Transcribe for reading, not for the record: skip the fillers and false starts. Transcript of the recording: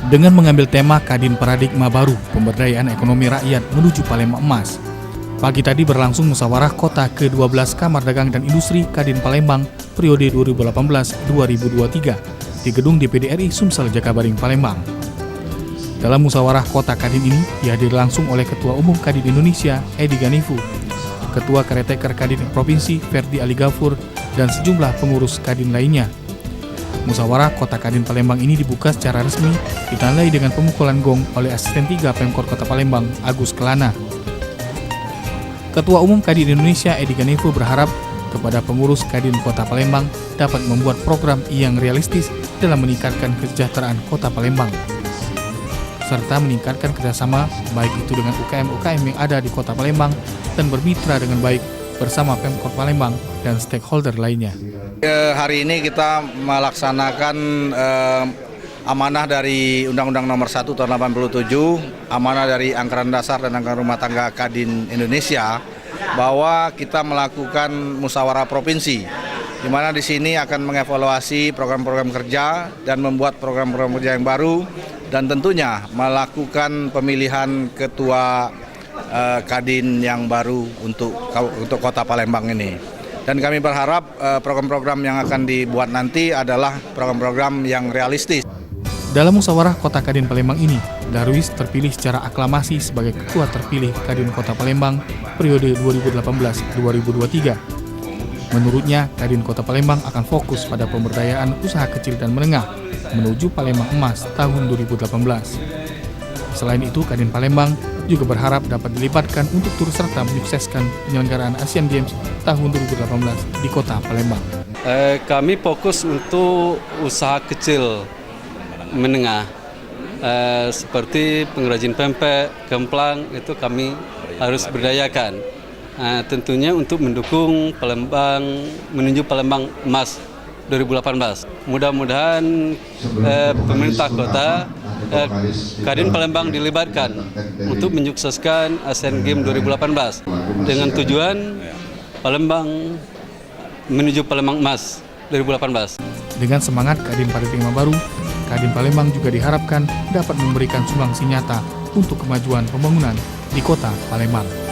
Dengan mengambil tema Kadin Paradigma Baru Pemberdayaan Ekonomi Rakyat Menuju Palembang Emas, pagi tadi berlangsung musyawarah kota ke-12 Kamar Dagang dan Industri Kadin Palembang periode 2018-2023 di gedung DPD RI Sumsel Jakabaring Palembang. Dalam musyawarah kota Kadin ini dihadiri langsung oleh Ketua Umum Kadin Indonesia Edi Ganifu, Ketua Caretaker Kadin Provinsi Ferdi Ali Gafur, dan sejumlah pengurus Kadin lainnya. Musyawarah Kota Kadin Palembang ini dibuka secara resmi ditandai dengan pemukulan gong oleh Asisten 3 Pemkor Kota Palembang, Agus Kelana. Ketua Umum Kadin Indonesia Edi Ganifu berharap kepada pengurus Kadin Kota Palembang dapat membuat program yang realistis dalam meningkatkan kesejahteraan Kota Palembang, serta meningkatkan kerjasama baik itu dengan UKM-UKM yang ada di Kota Palembang dan bermitra dengan baik bersama Pemkor Palembang dan stakeholder lainnya. Hari ini kita melaksanakan amanah dari Undang-Undang Nomor 1 Tahun 87, amanah dari Anggaran Dasar dan Anggaran Rumah Tangga Kadin Indonesia, bahwa kita melakukan musyawarah provinsi, di mana di sini akan mengevaluasi program-program kerja dan membuat program-program kerja yang baru, dan tentunya melakukan pemilihan ketua Kadin yang baru untuk Kota Palembang ini. Dan kami berharap program-program yang akan dibuat nanti adalah program-program yang realistis. Dalam musyawarah Kota Kadin Palembang ini, Darwis terpilih secara aklamasi sebagai ketua terpilih Kadin Kota Palembang periode 2018-2023. Menurutnya, Kadin Kota Palembang akan fokus pada pemberdayaan usaha kecil dan menengah menuju Palembang Emas tahun 2018. Selain itu, Kadin Palembang juga berharap dapat dilibatkan untuk turut serta menyukseskan penyelenggaraan Asian Games tahun 2018 di Kota Palembang. Kami fokus untuk usaha kecil menengah, seperti pengrajin pempek, gemplang, itu kami harus berdayakan. Tentunya untuk mendukung Palembang menuju Palembang Emas 2018. Mudah-mudahan pemerintah kota Kadin Palembang dilibatkan untuk menyukseskan Asian Games 2018 dengan tujuan Palembang menuju Palembang Emas 2018. Dengan semangat Kadin Paradigma Baru, Kadin Palembang juga diharapkan dapat memberikan sumbangsih nyata untuk kemajuan pembangunan di Kota Palembang.